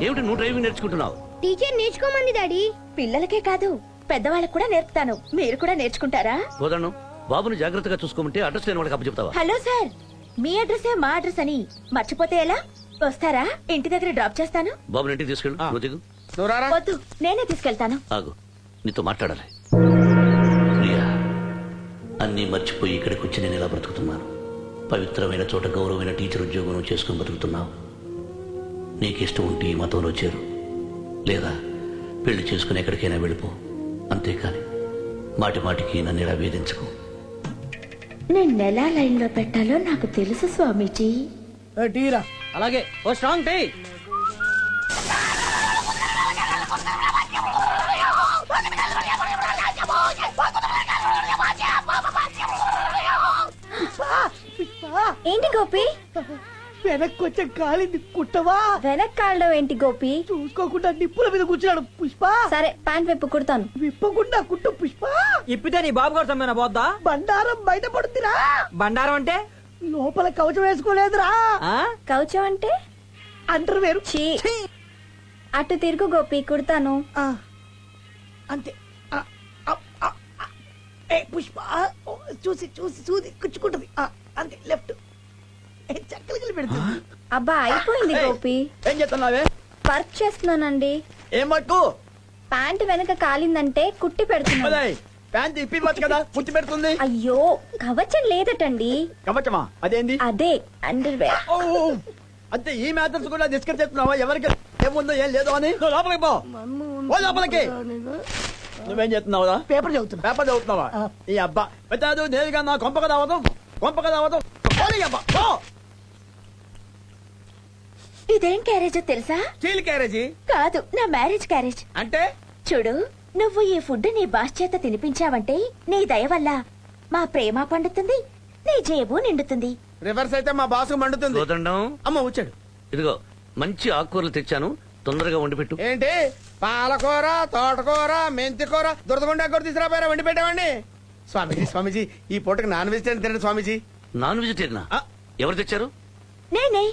ఏమిటి నువ్వు డ్రైవింగ్ నేర్చుకుంటున్నావు? టీచర్ నేర్చుకోమంది డాడీ. పిల్లలకే కాదు పెద్దవాళ్ళకు కూడా నేర్పుతాను, మీరు కూడా నేర్చుకుంటారా? కోదండం, బాబుని జాగ్రత్తగా చూసుకోమంటే అడ్రస్ లేని వాళ్ళకి అప్పచెప్తావా? హలో సార్, మీ అడ్రసే మా అడ్రస్ అని మర్చిపోతే ఎలా? వస్తారా? ఇంటి దగ్గర డ్రాప్ చేస్తాను. బాబుని ఇంటికి తీసుకెళ్ళు. నువ్వు దిగు. వద్దు, నేనే తీసుకెళ్తాను. ఆగు, నీతో మాట్లాడాలి. ప్రియా, అన్నీ మర్చిపోయి ఇక్కడికి వచ్చి నేను ఇలా బ్రతుకుతున్నాను. పవిత్రమైన చోట గౌరవమైన టీచర్ ఉద్యోగం చేసుకుని బ్రతుకుతున్నావు. నీకు ఇష్టం ఉంటే ఈ మతంలో చేరు, లేదా పెళ్లి చేసుకుని ఎక్కడికైనా వెళ్ళిపో. అంతేకాని మాటి మాటికి నన్ను ఇలా వేధించుకో. నేను ఎలా లైన్ లో పెట్టాలో నాకు తెలుసు స్వామీజీ. టీరా అలాగే ఓ స్ట్రాంగ్ టీ. ఏంటి గోపి? వెనక్కి వచ్చే కాలింది కుట్టవా? వెనక్ కాళ్ళలో ఏంటి గోపి? చూసుకోకుండా నిప్పుల మీద కూర్చున్నాడు పుష్ప. సరే, ప్యాంట్ విప్పు కుడతాను. విప్పకుండా కుట్టు పుష్ప. ఇప్పితే నీ బాబు కూడా సమ్మెన పోద్దా? బండారం బయట పడుతురా. బండారం అంటే లోపల కవచం వేసుకోలేదురా. కౌచం అంటే అంటారు వేరు. చీ. అటు తిరుగు గోపి, కుడతాను. అంతే. ఏ పుష్ప, చూసి చూసి చూసి కుచ్చుకుంటది. అంతే, లెఫ్ట్ చక్కలు పెడుతుంది. అబ్బా, అయిపోయింది గోపి. ఏం చేస్తున్నావే? వర్క్ చేస్తున్నానండి. ఏం పట్టు? ప్యాంట్ వెనక కాలిందంటే కుట్టి పెడుతున్నా. ప్యాంట్ ఇప్పివచ్చు కదా, కుట్టి పెడుతుంది. అయ్యో, కవచం లేదటండి. కవచమా? అదేంది? అదే అండర్ వేర్. అంతే, ఈ మ్యాటర్స్ కూడా డిస్కస్ చేస్తున్నావా? ఎవరికి ఏముందో ఏం లేదో అని. నువ్వు లోపలికి పో. ఓ లోపలికి. నువ్వేం చేస్తున్నావురా? పేపర్ చదువుతున్నా. పేపర్ చదువుతున్నావా? ఈ అబ్బా పెద్దాదు నేరుగా నా కొంపక రావడం, కొంపక రావడం. అబ్బా ఇదేం క్యారేజో తెలుసా? స్టీల్ క్యారేజీ కాదు, నా మ్యారేజ్ క్యారేజ్. అంటే చూడు, నువ్వు ఈ ఫుడ్ నీ బాస్ చేత తినిపించావంటే నీ దయ వల్ల మా ప్రేమ పండుతుంది, నీ జేబు నిండుతుంది. రివర్స్ అయితే మా బాసు మండుతుంది. కోదండం, అమ్మ వచ్చాడు. ఇదిగో మంచి ఆకుకూరలు తెచ్చాను, తొందరగా వండి పెట్టు. ఏంటి? పాలకూర, తోటకూర, మెంతికూర, దురదగుండా కూర తీసుకురాపోయారా? వండి పెట్టామండి. స్వామీజీ, స్వామీజీ, ఈ పూటకి నాన్ వెజిటేరియన్ తినండి స్వామీజీ. నాన్ వెజిటేరియనా? ఎవరు తెచ్చారు? నేనే.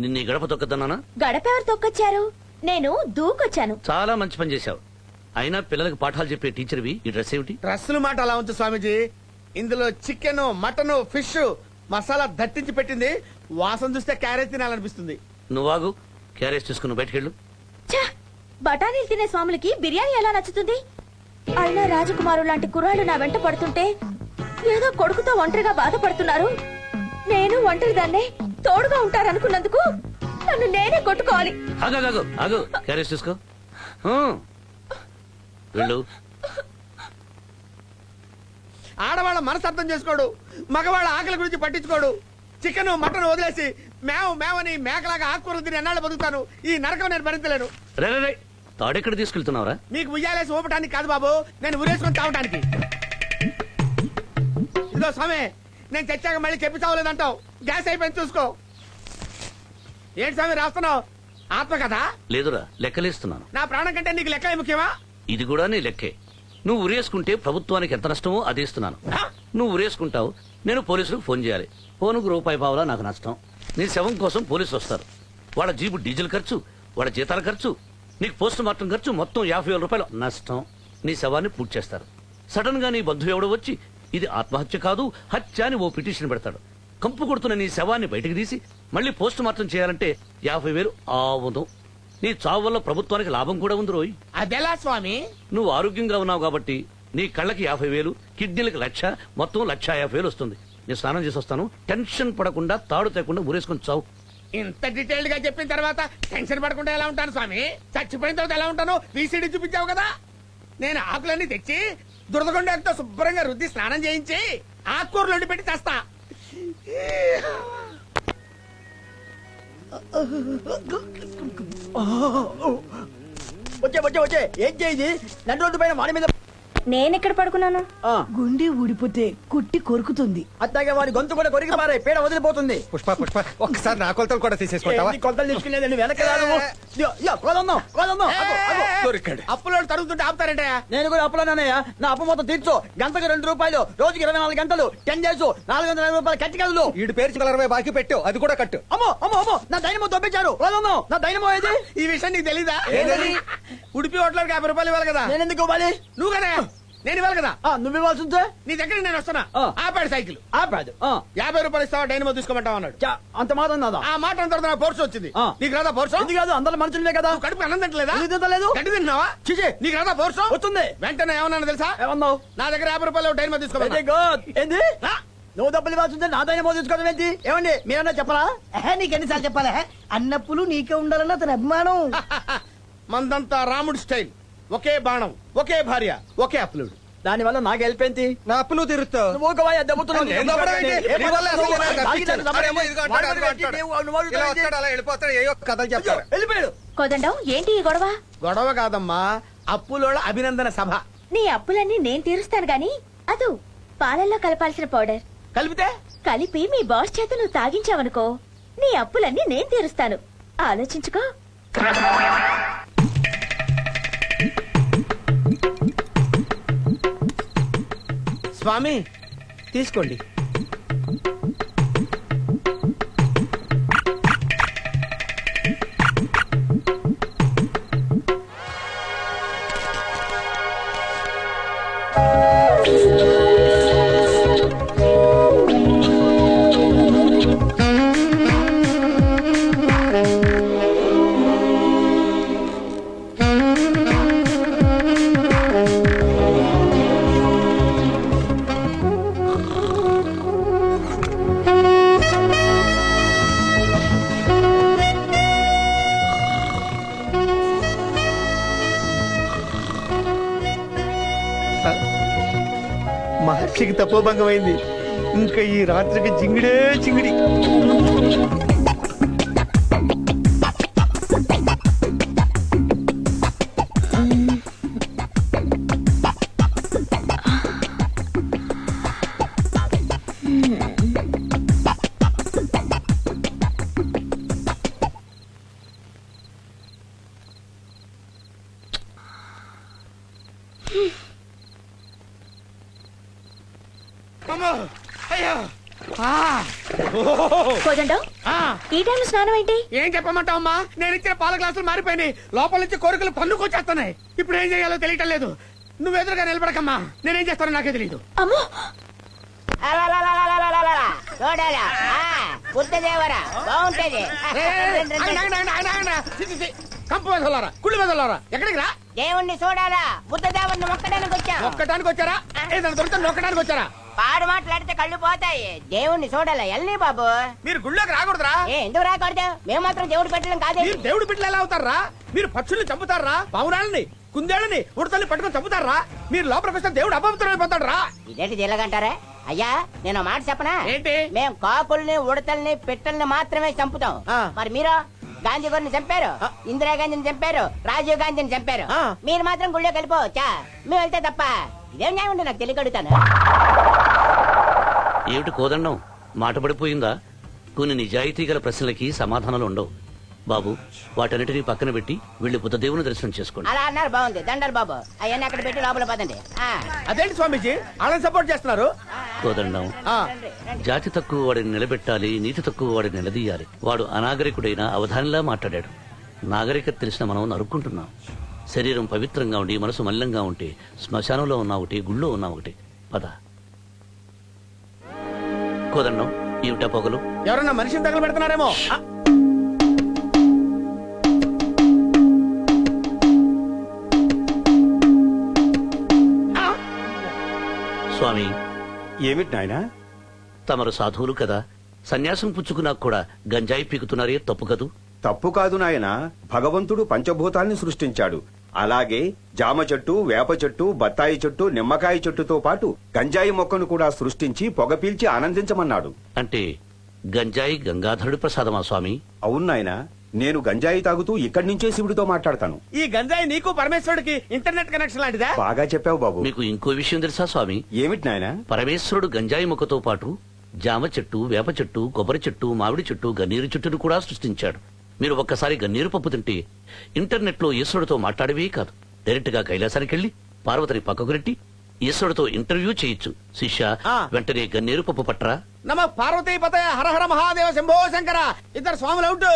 నిన్న ఈ గడప తొక్కద్దన్నానా? గడప ఎవరు తొక్కొచ్చారు? నేను దూకొచ్చాను. చాలా మంచి పని చేశావు. అయినా పిల్లలకు పాఠాలు చెప్పే టీచర్వి ఈ డ్రెస్ ఏమిటి? డ్రెస్సుల మాట అలా ఉంచు స్వామీజీ. ఇందులో చికెన్, మటన్, ఫిష్ మసాలా దట్టించి పెట్టింది. వాసన చూస్తే క్యారెట్ తినాలనిపిస్తుంది. నువ్వాగు, క్యారేజ్ తీసుకుని బయటకెళ్ళు. ఛ! బఠానీలు తినే స్వాములకి బిర్యానీ ఎలా నచ్చుతుంది? అయినా రాజకుమారు లాంటి కుర్రాళ్ళు నా వెంట పడుతుంటే ఏదో కొడుకుతో ఒంటరిగా బాధపడుతున్నారు. నేను ఒంటరి దాన్నే తోడుగా ఉంటారనుకున్నందుకు నన్ను నేనే కొట్టుకోవాలి. ఆగు, ఆగు, క్యారేజ్ తీసుకో. వెళ్ళు. ఆడవాళ్ళ మనసు అర్థం చేసుకోడు, మగవాళ్ళ ఆకలి గురించి పట్టించుకోడు. చికెన్, మటన్ వదిలేసి మేవని మేకలాగా ఆకుకూరలు తిని ఎన్నాళ్ళు బతుకుతాను. ఈ నరకం నేను భరించలేను. రే, తాడెక్కడ తీసుకెళ్తున్నావురా? మీకు ఉయ్యాలేసి ఊపటానికి కాదు బాబు, నేను ఉరేసుకొని తాగటానికి. ఇదో స్వామి, నేను చచ్చాక మళ్ళీ చెప్పి చావలేదంటావు. గ్యాస్ అయిపోయింది చూసుకో. ఏంటి స్వామి రాస్తున్నావు? ఆత్మ కదా? లేదురా, లెక్కలేస్తున్నాను. నా ప్రాణం కంటే నీకు లెక్క ముఖ్యమా? ఇది కూడా నీ లెక్కే. నువ్వు ఉరేసుకుంటే ప్రభుత్వానికి ఎంత నష్టమో అది ఇస్తున్నాను. నువ్వు ఉరేసుకుంటావు, నేను పోలీసులకు ఫోన్ చేయాలి. ఫోనుకు రూపాయి పావులా నాకు నష్టం. నీ శవం కోసం పోలీసులు వస్తారు. వాళ్ళ జీబు డీజిల్ ఖర్చు, వాళ్ళ జీతాల ఖర్చు, నీకు పోస్ట్ మార్టం ఖర్చు, మొత్తం 50,000 రూపాయలు నష్టం. నీ శవాన్ని పూర్తి చేస్తారు. సడన్ గా నీ బంధువు ఎవడో వచ్చి ఇది ఆత్మహత్య కాదు హత్య అని ఓ పిటిషన్ పెడతాడు. కంపు కొడుతున్న నీ శవాన్ని బయటకు తీసి మళ్ళీ పోస్ట్ మార్టం చేయాలంటే 50,000 ఆవును. నీ చావు వల్ల ప్రభుత్వానికి లాభం కూడా ఉంది రోయ్. అదెలా స్వామి? నువ్వు ఆరోగ్యంగా ఉన్నావు కాబట్టి నీ కళ్ళకి 50,000, కిడ్నీలకు 1,00,000, మొత్తం 1,50,000 వస్తుంది. నేను స్నానం చేసి వస్తాను. టెన్షన్ పడకుండా తాడు తేకుండా ఊరేసుకొని చావు. ఇంత డీటెయిల్డ్ గా చెప్పిన తర్వాత టెన్షన్ పడకుండా ఎలా ఉంటాను స్వామి? చచ్చిపోయిన తర్వాత ఎలా ఉంటాను? వీసీడీ చూపించావు కదా. నేను ఆకులన్నీ తెచ్చి దురదగొండతో శుభ్రంగా రుద్ది స్నానం చేయించి ఆకుకూరలు వండి పెట్టి తెస్తా. వచ్చే ఏం చేయి? నన్ను రోడ్డు పైన వాడి మీద నేనెక్కడ పడుకున్నాను? ఆ, గుండె ఊడిపోతే కుట్టి కొరుకుతుంది. అట్లాగే వాడి గొంతు కూడా కొరికి పారే పీడ వదిలిపోతుంది. పుష్ప పుష్ప ఒక్కసారి నా కొలతలు కూడా తీసేసుకుంటావా? ఏంటి కొలతలు తీసుకునేదండి వెనక రాదు. కోదన్నాం దొరికాడు. అప్పులో తరుగుతుంటే ఆపుతారంటే నేను కూడా అప్పులోనయ్యా. నా అప్పు మొత్తం తీర్చు. గంటకు 2 రూపాయలు, రోజుకి 24 గంటలు, 10 డేస్, 450 రూపాయలు కట్టి కదలు. ఈడు పేరు 20 బాకీ పెట్టు, అది కూడా కట్టు. అమ్మో అమ్మో అమ్మో, నా దైనమో దొబ్బించారు. కోదన్నాం, నా దైనమో ఏది? ఈ విషయం నీకు తెలీదా? ఉడిపి హోటల్కి 50 రూపాయలు ఇవ్వాలి కదా. నేను ఎందుకు ఇవ్వాలి? నువ్వు కదా నేను ఇవ్వాలి కదా. నువ్వు ఇవ్వాల్సి ఉంటే నీ దగ్గరికి నేను వస్తున్నా. ఆ. ఆపాడు సైకిల్. ఆపాదు. 50 రూపాయలు ఇస్తావా డైనమో తీసుకోమంటావు అన్నాడు. అంత మాత్రం నాదా? ఆ మాట అన్న తర్వాత నాకు పోర్సు వచ్చింది. ఆ. నీకు రాదా పోర్సు? ఇది కాదు, అందరు మనుషులే కదా. నువ్వు కడుపు అన్నం తింటలేదా? ఎందుకు తింటలేదు? గడ్డి తింటున్నావా? చిచి, నీకు రాదా పోర్సు? వస్తుంది. వెంటనే ఏమన్నా తెలుసా? ఏమన్నావు? నా దగ్గర 50 రూపాయలు డైనమో వెరీ తీసుకోమన్నా. గుడ్. ఏంది? నువ్వు డబ్బులు ఇవ్వాల్సి ఉంటే నా దైనమో తీసుకోవడం ఏంటి? ఏమండి మీరన్నా చెప్పరా? నీకెన్నిసార్లు చెప్పాలా? అన్నప్పులు నీకే ఉండాలన్న అతని అభిమానం. మందంతా రాముడి స్టైల్. ఒకే బాణం, ఒకే భార్య, ఒకే అప్లుడు. దాని వల్ల నాకు హెల్ప్ ఏంటి? నా అప్పులు తీరుస్తావు. నువ్వు ఒక వాయి దెబ్బతున్నావు. నేను దెబ్బడం ఏంటి? ఏ నీ వల్ల అసలు నేను కప్పించాను. దెబ్బడం అరేమో ఇదిగో అంటాడు, అదిగో అంటాడు. ఇలా వస్తాడు, అలా వెళ్ళిపోతాడు, ఏయో కథలు చెప్తాడు. వెళ్ళిపోయాడు. కోదండం, ఏంటి ఈ గొడవ? గొడవ కాదమ్మా, అప్పులోళ్ళ అభినందన సభ. నీ అప్పులన్నీ నేను తీరుస్తాను గాని అదు పాలల్లో కలపాల్సిన పౌడర్ కలిపితే కలిపి మీ బాస్ చేత నువ్వు తాగించావనుకో, నీ అప్పులన్నీ నేను తీరుస్తాను. ఆలోచించుకో. స్వామి తీసుకోండి. మహర్షికి తపోభంగం అయింది. ఇంకా ఈ రాత్రికి జింగిడే జింగిడి. అమ్మో, అయ్యో. కోదండం, ఆ, ఈ టైంలో స్నానం ఏంటి? ఏం చెప్పమంటావమ్మా? నేను ఇచ్చిన పాల గ్లాసులు మారిపోయినాయి. లోపల నుంచి కోరికలు పన్నుకొచ్చేస్తున్నాయి. ఇప్పుడు ఏం చేయాలో తెలియటం లేదు. నువ్వు ఎదురుగా నిలబడకమ్మా. నేనేం చేస్తానో నాకే తెలియదు. అమ్మో, చూడాలా బుద్ధదేవరా బాగుంటది. కంపు మెదలారా, కుళ్ళు మెదలారా, ఎక్కడికి రా? దేవుణ్ణి చూడాలా, బుద్ధదేవుని మొక్కడానికి వచ్చాం. ఒక్కటానికి వచ్చారా? ఏదైనా దొరికితే నొక్కడానికి వచ్చారా? పాడు మాట్లాడితే కళ్ళు పోతాయి. దేవుణ్ణి చూడాలా ఎల్ని బాబు. మీరు గుళ్ళోకి రాకూడదురా. ఎందుకు రాకూడదు? మేము మాత్రం దేవుడు పెట్టడం కాదే. మీరు దేవుడి బిడ్డలు ఎలా అవుతారా? మీరు పక్షుల్ని చంపుతారా? పౌరాలని, కుందేళ్ళని, ఉడతల్ని పట్టుకొని చంపుతారా? మీరు లోపలికి వస్తే దేవుడు అపవిత్రం అయిపోతాడు రా. ఇదేంటి జిల్లగంటారా? అయ్యా నేను ఒక మాట చెప్పనా? ఏంటి? మేము కాకుల్ని ఉడతల్ని పిట్టల్ని మాత్రమే చంపుతాం. ఆ. మరి మీరు గాంధీ గారిని చంపారు, ఇందిరాగాంధీని చంపారు, రాజీవ్ గాంధీని చంపారు. ఆ. మీరు మాత్రం గుళ్ళో కలిపోవచ్చా? మేము వెళ్తే తప్ప ఇదేం న్యాయం ఉంటే నాకు తెలియకడుగుతాను. ఏమిటి కోదండం, మాట పడిపోయిందా? కొన్ని నిజాయితీ గల ప్రశ్నలకి సమాధానాలు ఉండవు బాబు. వాటన్నిటినీ పక్కన పెట్టి వెళ్లి బుద్ధదేవుని దర్శనం చేసుకోండి. అలా అన్నారు, బాగుంది. దండాలు బాబు, అవన్నీ అక్కడ పెట్టి లోపల పదండి. ఆ. అదేంటి స్వామీజీ వాళ్ళని సపోర్ట్ చేస్తున్నారు? కోదండం, ఆ, జాతి తక్కువ వాడిని నిలబెట్టాలి, నీతి తక్కువ వాడిని నిలదీయాలి. వాడు అనాగరికుడైన అవధానిలా మాట్లాడాడు. నాగరికత తెలిసిన మనం నరుక్కుంటున్నాం. శరీరం పవిత్రంగా ఉండి మనసు మల్లంగా ఉంటే శ్మశానంలో ఉన్న ఒకటి, గుళ్ళో ఉన్న ఒకటి. పద. కోదండం, ఏమిటా పొగలు? ఎవరన్నా మనిషిని తగలు పెడుతున్నారేమో. ఆ, స్వామి, ఏమిటి నాయనా? తమరు సాధువులు కదా, సన్యాసం పుచ్చుకున్నా కూడా గంజాయి పీకుతున్నారే, తప్పు కదూ? తప్పు కాదు నాయన. భగవంతుడు పంచభూతాల్ని సృష్టించాడు. అలాగే జామ చెట్టు, వేప చెట్టు, బత్తాయి చెట్టు, నిమ్మకాయ చెట్టుతో పాటు గంజాయి మొక్కను కూడా సృష్టించి పొగ పీల్చి ఆనందించమన్నాడు. అంటే గంజాయి గంగాధరుడి ప్రసాదమా స్వామి? అవును నాయన. నేను గంజాయి తాగుతూ ఇక్కడి నుంచే శివుడితో మాట్లాడతాను. ఈ గంజాయి నీకు పరమేశ్వరుడికి ఇంటర్నెట్ కనెక్షన్ లాంటిదా? బాగా చెప్పావు బాబు. మీకు ఇంకో విషయం తెలుసా స్వామి? ఏమిటి నాయనా? పరమేశ్వరుడు గంజాయి మొక్కతో పాటు జామ చెట్టు, వేప చెట్టు, కొబ్బరి చెట్టు, మామిడి చెట్టు, గన్నేరు చెట్టును కూడా సృష్టించాడు. మీరు ఒక్కసారి గన్నేరు పప్పు తింటే ఇంటర్నెట్ లో ఈశ్వరుడితో మాట్లాడవే కాదు, డైరెక్ట్ గా కైలాసానికి వెళ్లి పార్వతిని పక్కకు నెట్టి ఈశ్వరుడితో ఇంటర్వ్యూ చేయొచ్చు. శిష్య, వెంటనే గన్నేరు పప్పు పట్రా. నమ పార్వతీ పతయ హర హర మహాదేవ శంభో శంకర. ఇద్దరు స్వాములు అవుట్.